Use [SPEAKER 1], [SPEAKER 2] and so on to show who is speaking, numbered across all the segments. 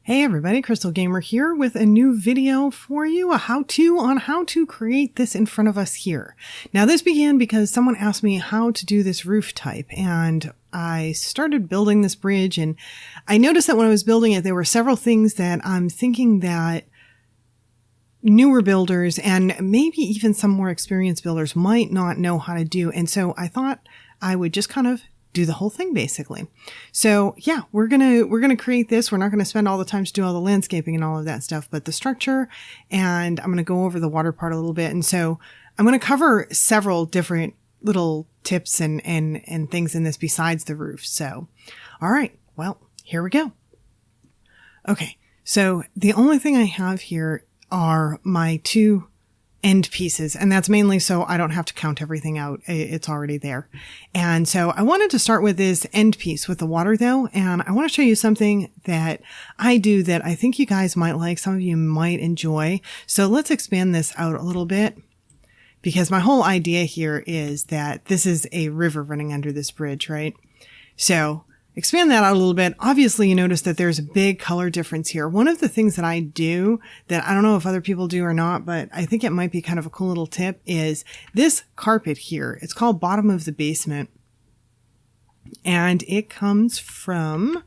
[SPEAKER 1] Hey everybody, Krystal Gamer here with a new video for you, a how-to on how to create this in front of us here. Now this began because someone asked me how to do this roof type, and I started building this bridge, and I noticed that when I was building it there were several things that I'm thinking that newer builders and maybe even some more experienced builders might not know how to do, and so I thought I would just kind of do the whole thing basically. So yeah, we're gonna create this. We're not gonna spend all the time to do all the landscaping and all of that stuff, but the structure, and I'm gonna go over the water part a little bit. And so I'm gonna cover several different little tips and things in this besides the roof. So, all right, well, here we go. Okay, so the only thing I have here are my two end pieces, and that's mainly so I don't have to count everything out. It's already there. And so I wanted to start with this end piece with the water though, and I want to show you something that I do that I think you guys might like, some of you might enjoy. So let's expand this out a little bit, because my whole idea here is that this is a river running under this bridge, right? So expand that out a little bit. Obviously, you notice that there's a big color difference here. One of the things that I do that I don't know if other people do or not, but I think it might be kind of a cool little tip, is this carpet here. It's called Bottom of the Basement, and it comes from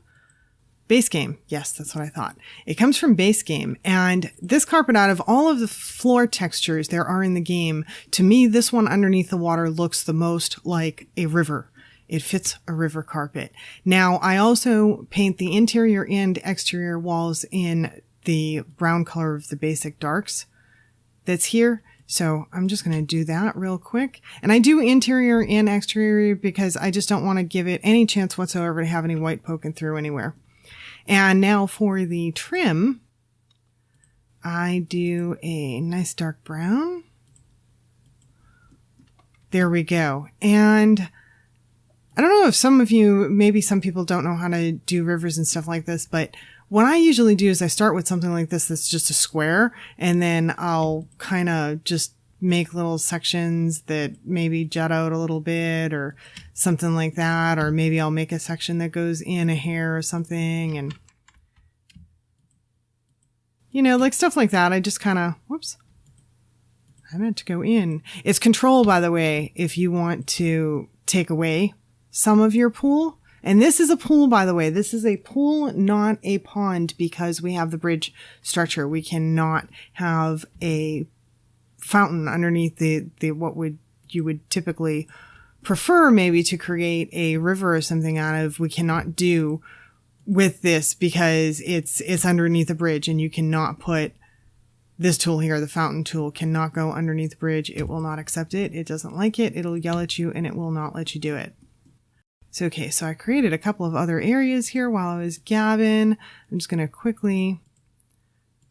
[SPEAKER 1] Base Game. Yes, that's what I thought. It comes from Base Game, and this carpet, out of all of the floor textures there are in the game, to me, this one underneath the water looks the most like a river. It fits a river carpet. Now, I also paint the interior and exterior walls in the brown color of the basic darks that's here. So I'm just going to do that real quick. And I do interior and exterior because I just don't want to give it any chance whatsoever to have any white poking through anywhere. And now for the trim, I do a nice dark brown. There we go. And I don't know if some of you, maybe some people don't know how to do rivers and stuff like this, but what I usually do is I start with something like this that's just a square, and then I'll kind of just make little sections that maybe jut out a little bit or something like that, or maybe I'll make a section that goes in a hair or something, and you know, like stuff like that. I just kind of, whoops, I meant to go in. It's Control, by the way, if you want to take away some of your pool. And this is a pool, by the way. This is a pool, not a pond, because we have the bridge structure. We cannot have a fountain underneath the what you would typically prefer maybe to create a river or something out of. We cannot do with this because it's underneath a bridge, and you cannot put this tool here, the fountain tool, cannot go underneath the bridge. It will not accept it. It doesn't like it. It'll yell at you, and it will not let you do it. So, okay, so I created a couple of other areas here while I was gabbing. I'm just going to quickly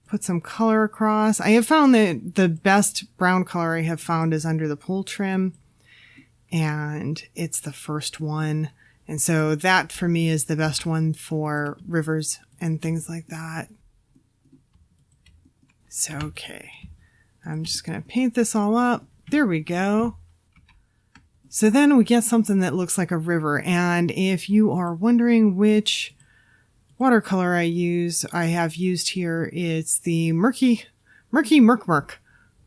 [SPEAKER 1] put some color across. I have found that the best brown color I have found is under the pool trim, and it's the first one. And so that for me is the best one for rivers and things like that. So, okay, I'm just going to paint this all up. There we go. So then we get something that looks like a river. And if you are wondering which watercolor I have used here, it's the Murky Murk.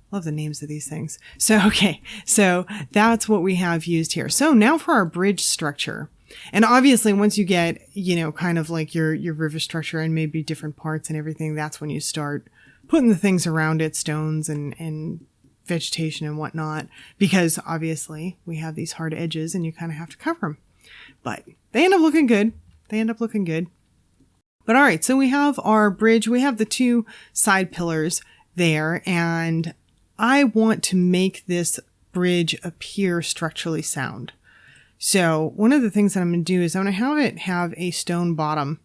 [SPEAKER 1] Love the names of these things. So, okay, so that's what we have used here. So now for our bridge structure. And obviously once you get, you know, kind of like your river structure and maybe different parts and everything, that's when you start putting the things around it, stones and vegetation and whatnot, because obviously we have these hard edges and you kind of have to cover them, but they end up looking good. But all right, so we have our bridge. We have the two side pillars there, and I want to make this bridge appear structurally sound. So one of the things that I'm going to do is I'm going to have it have a stone bottom.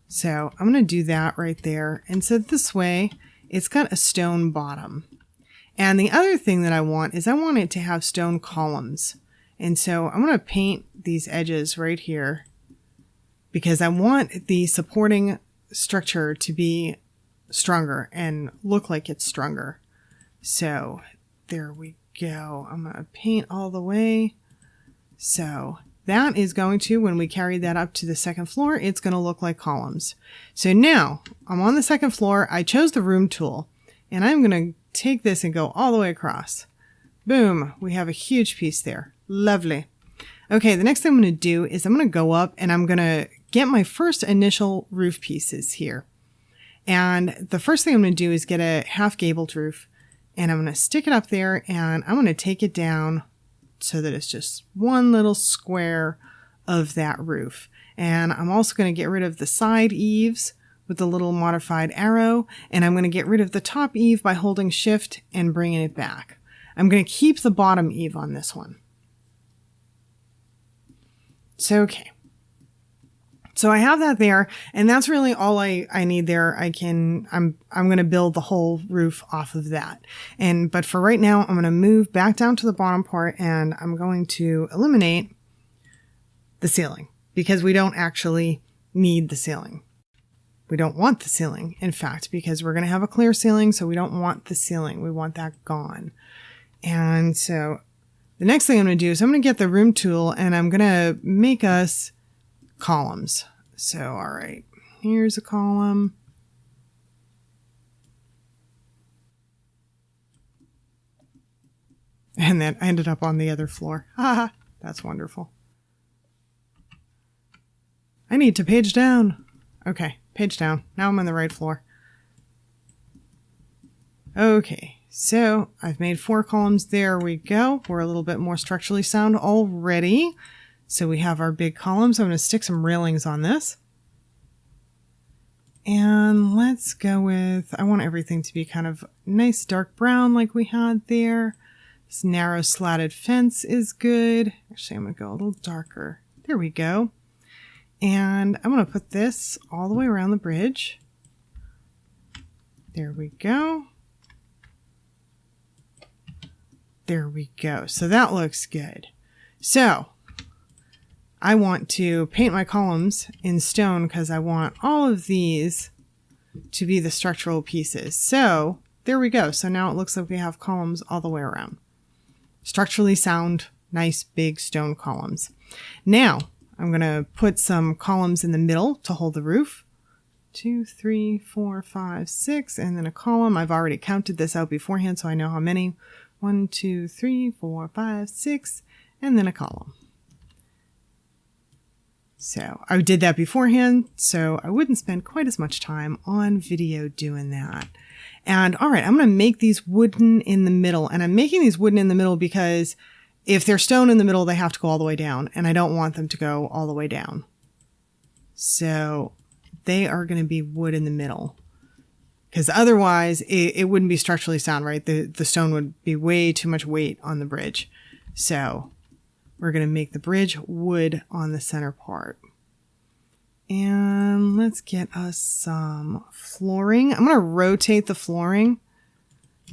[SPEAKER 1] So I'm going to do that right there. And so this way it's got a stone bottom. And the other thing that I want is I want it to have stone columns. And so I'm going to paint these edges right here because I want the supporting structure to be stronger and look like it's stronger. So there we go. I'm going to paint all the way. So that is going to, when we carry that up to the second floor, it's going to look like columns. So now I'm on the second floor. I chose the room tool, and I'm going to take this and go all the way across. Boom. We have a huge piece there. Lovely. Okay, the next thing I'm going to do is I'm going to go up and I'm going to get my first initial roof pieces here. And the first thing I'm going to do is get a half gabled roof, and I'm going to stick it up there, and I'm going to take it down so that it's just one little square of that roof. And I'm also going to get rid of the side eaves with the little modified arrow, and I'm going to get rid of the top eave by holding shift and bringing it back. I'm going to keep the bottom eave on this one. So, okay. So I have that there, and that's really all I need there. I'm going to build the whole roof off of that. But for right now, I'm going to move back down to the bottom part, and I'm going to eliminate the ceiling because we don't actually need the ceiling. We don't want the ceiling, in fact, because we're going to have a clear ceiling, so we don't want the ceiling. We want that gone. And so the next thing I'm going to do is I'm going to get the room tool, and I'm going to make us columns. So, all right, here's a column. And then I ended up on the other floor. Haha, that's wonderful. I need to page down. Okay, page down. Now I'm on the right floor. Okay, so I've made 4 columns. There we go. We're a little bit more structurally sound already. So we have our big columns. I'm going to stick some railings on this. And let's go with, I want everything to be kind of nice dark brown like we had there. This narrow slatted fence is good. Actually, I'm going to go a little darker. There we go. And I'm going to put this all the way around the bridge. There we go. There we go. So that looks good. So I want to paint my columns in stone because I want all of these to be the structural pieces. So there we go. So now it looks like we have columns all the way around. Structurally sound, nice big stone columns. Now I'm going to put some columns in the middle to hold the roof. 2, 3, 4, 5, 6, and then a column. I've already counted this out beforehand, so I know how many. 1, 2, 3, 4, 5, 6, and then a column. So I did that beforehand, so I wouldn't spend quite as much time on video doing that. And all right, I'm going to make these wooden in the middle. And I'm making these wooden in the middle because if they're stone in the middle, they have to go all the way down. And I don't want them to go all the way down. So they are going to be wood in the middle. Because otherwise, it wouldn't be structurally sound, right? The stone would be way too much weight on the bridge. So we're going to make the bridge wood on the center part. And let's get us some flooring. I'm going to rotate the flooring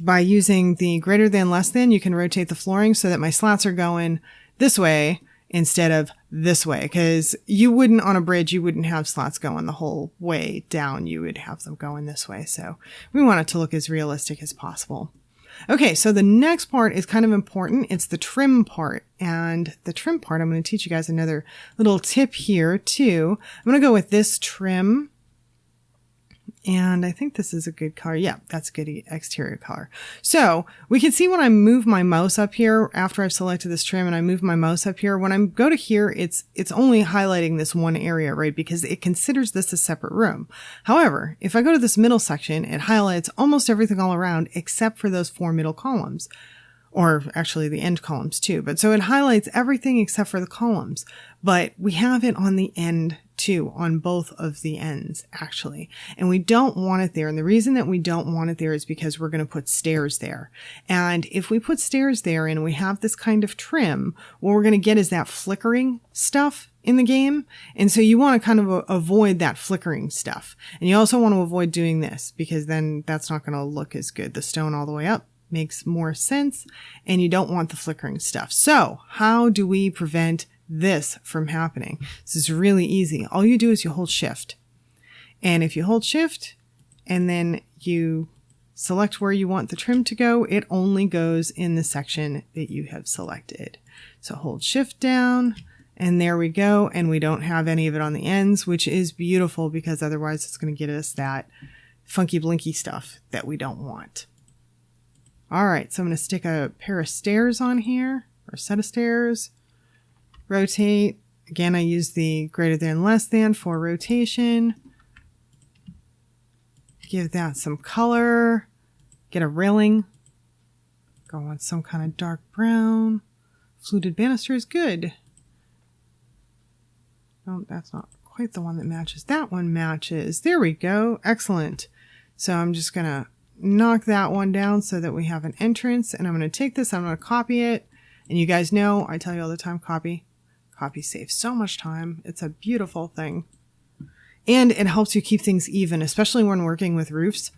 [SPEAKER 1] by using the greater than less than. You can rotate the flooring so that my slats are going this way instead of this way. Because you wouldn't, on a bridge, you wouldn't have slats going the whole way down. You would have them going this way. So we want it to look as realistic as possible. Okay, so the next part is kind of important. It's the trim part. And the trim part, I'm going to teach you guys another little tip here too. I'm going to go with this trim. And I think this is a good color. Yeah, that's a good exterior color. So we can see when I move my mouse up here, after I've selected this trim and I move my mouse up here, when I go to here, it's only highlighting this one area, right? Because it considers this a separate room. However, if I go to this middle section, it highlights almost everything all around except for those 4 middle columns. Or actually the end columns too. But so it highlights everything except for the columns. But we have it on the end too, on both of the ends actually. And we don't want it there. And the reason that we don't want it there is because we're going to put stairs there. And if we put stairs there and we have this kind of trim, what we're going to get is that flickering stuff in the game. And so you want to kind of avoid that flickering stuff. And you also want to avoid doing this because then that's not going to look as good. The stone all the way up makes more sense, and you don't want the flickering stuff. So how do we prevent this from happening? This is really easy. All you do is you hold shift. And if you hold shift and then you select where you want the trim to go, it only goes in the section that you have selected. So hold shift down And there we go. And we don't have any of it on the ends, which is beautiful because otherwise it's going to get us that funky blinky stuff that we don't want. All right, so I'm going to stick a pair of stairs on here, or a set of stairs. Rotate. Again, I use the greater than, less than for rotation. Give that some color. Get a railing. Go on some kind of dark brown. Fluted banister is good. Oh, that's not quite the one that matches. That one matches. There we go. Excellent. So I'm just going to knock that one down so that we have an entrance. And I'm going to take this. I'm going to copy it. And you guys know, I tell you all the time, copy. Copy saves so much time. It's a beautiful thing. And it helps you keep things even, especially when working with roofs.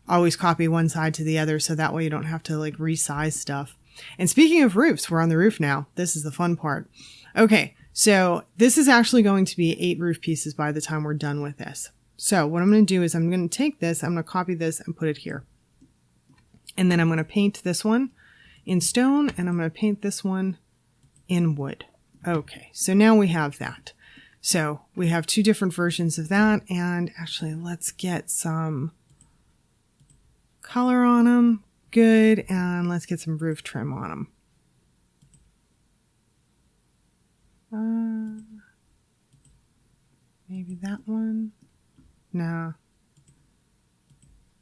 [SPEAKER 1] Always copy one side to the other so that way you don't have to like resize stuff. And speaking of roofs, we're on the roof now. This is the fun part. Okay, so this is actually going to be 8 roof pieces by the time we're done with this. So what I'm going to do is I'm going to take this, I'm going to copy this and put it here. And then I'm going to paint this one in stone and I'm going to paint this one in wood. Okay, so now we have that. So we have 2 different versions of that. And actually, let's get some color on them. Good. And let's get some roof trim on them. Maybe that one. No.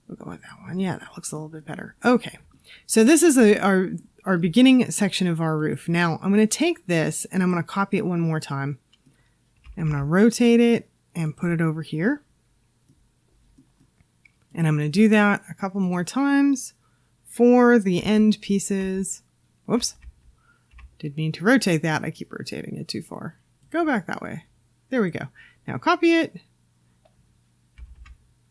[SPEAKER 1] We'll go with that one. Yeah, that looks a little bit better. Okay. So this is our beginning section of our roof. Now I'm going to take this and I'm going to copy it one more time. I'm going to rotate it and put it over here. And I'm going to do that a couple more times for the end pieces. Whoops. Didn't mean to rotate that. I keep rotating it too far. Go back that way. There we go. Now copy it,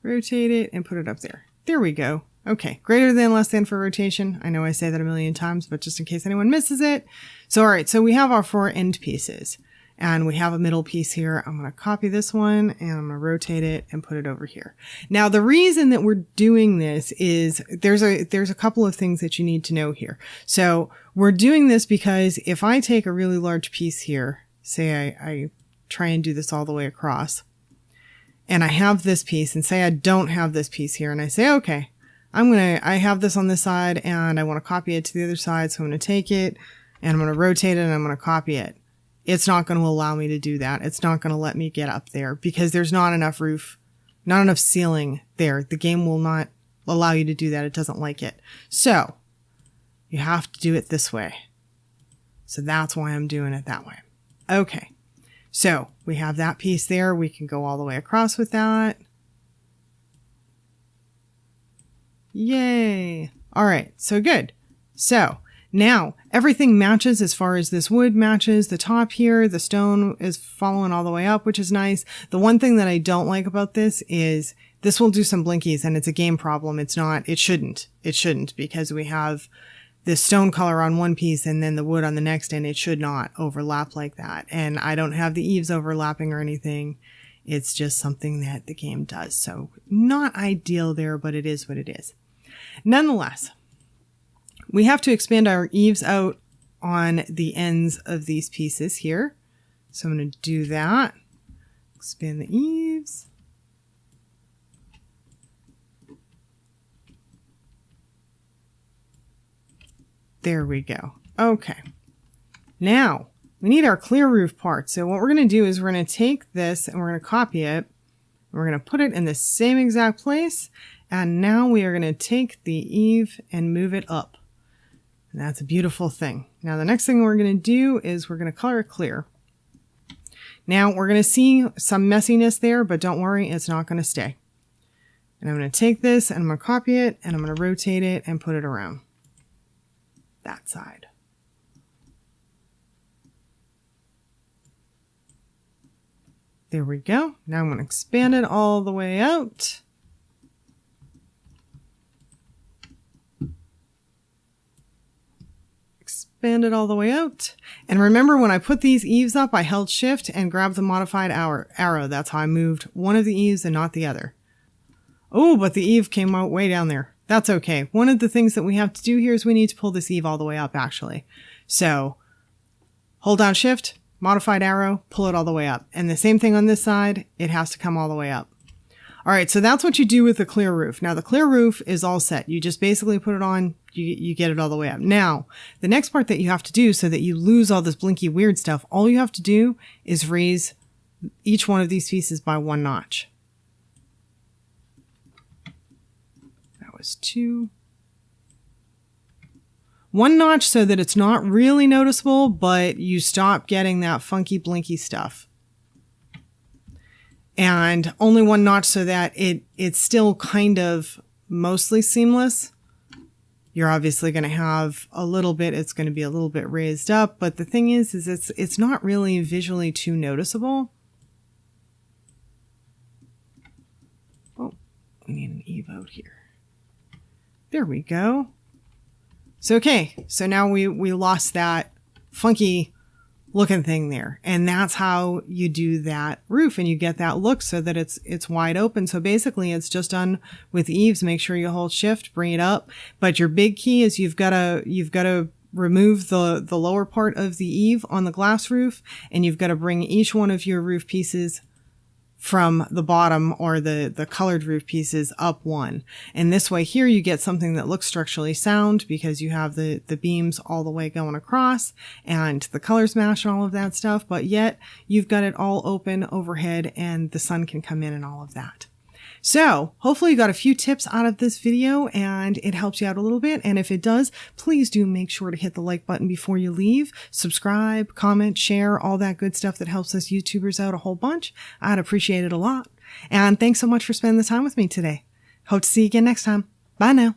[SPEAKER 1] rotate it, and put it up there. There we go. Okay, greater than, less than for rotation. I know I say that a million times, but just in case anyone misses it. So, all right, so we have our 4 end pieces and we have a middle piece here. I'm going to copy this one and I'm going to rotate it and put it over here. Now, the reason that we're doing this is there's a couple of things that you need to know here. So we're doing this because if I take a really large piece here, say I try and do this all the way across and I have this piece and say I don't have this piece here and I say, okay, I have this on this side and I want to copy it to the other side. So I'm going to take it and I'm going to rotate it and I'm going to copy it. It's not going to allow me to do that. It's not going to let me get up there because there's not enough roof, not enough ceiling there. The game will not allow you to do that. It doesn't like it. So you have to do it this way. So that's why I'm doing it that way. Okay. So we have that piece there. We can go all the way across with that. Yay. All right. So good. So now everything matches as far as this wood matches. The top here, the stone is following all the way up, which is nice. The one thing that I don't like about this is this will do some blinkies and it's a game problem. It shouldn't because we have this stone color on one piece and then the wood on the next and it should not overlap like that. And I don't have the eaves overlapping or anything. It's just something that the game does. So not ideal there, but it is what it is. Nonetheless, we have to expand our eaves out on the ends of these pieces here. So I'm going to do that. Expand the eaves. There we go. Okay. Now we need our clear roof part. So what we're going to do is we're going to take this and we're going to copy it. We're going to put it in the same exact place. And now we are going to take the eave and move it up. And that's a beautiful thing. Now the next thing we're going to do is we're going to color it clear. Now we're going to see some messiness there, but don't worry, it's not going to stay. And I'm going to take this and I'm going to copy it and I'm going to rotate it and put it around that side. There we go. Now I'm going to expand it all the way out. Expand it all the way out. And remember when I put these eaves up, I held shift and grabbed the modified arrow. That's how I moved one of the eaves and not the other. Oh, but the eave came out way down there. That's okay. One of the things that we have to do here is we need to pull this eave all the way up actually. So hold down shift, modified arrow, pull it all the way up. And the same thing on this side, it has to come all the way up. All right, so that's what you do with the clear roof. Now the clear roof is all set. You just basically put it on, you get it all the way up. Now, the next part that you have to do so that you lose all this blinky weird stuff, all you have to do is raise each one of these pieces by 1 notch. That was 2. 1 notch so that it's not really noticeable, but you stop getting that funky blinky stuff. And only 1 notch so that it's still kind of mostly seamless. You're obviously going to have a little bit, it's going to be a little bit raised up, but the thing is it's not really visually too noticeable. Oh, we need an evote here. There we go. So, okay, so now we lost that funky looking thing there. And that's how you do that roof, and you get that look so that it's wide open. So basically it's just done with eaves. Make sure you hold shift, bring it up. But your big key is you've got to remove the lower part of the eave on the glass roof, and you've got to bring each one of your roof pieces from the bottom, or the colored roof pieces, up 1. And this way here you get something that looks structurally sound because you have the beams all the way going across and the colors match and all of that stuff, but yet you've got it all open overhead and the sun can come in and all of that. So hopefully you got a few tips out of this video and it helps you out a little bit. And if it does, please do make sure to hit the like button before you leave, subscribe, comment, share, all that good stuff that helps us YouTubers out a whole bunch. I'd appreciate it a lot. And thanks so much for spending the time with me today. Hope to see you again next time. Bye now.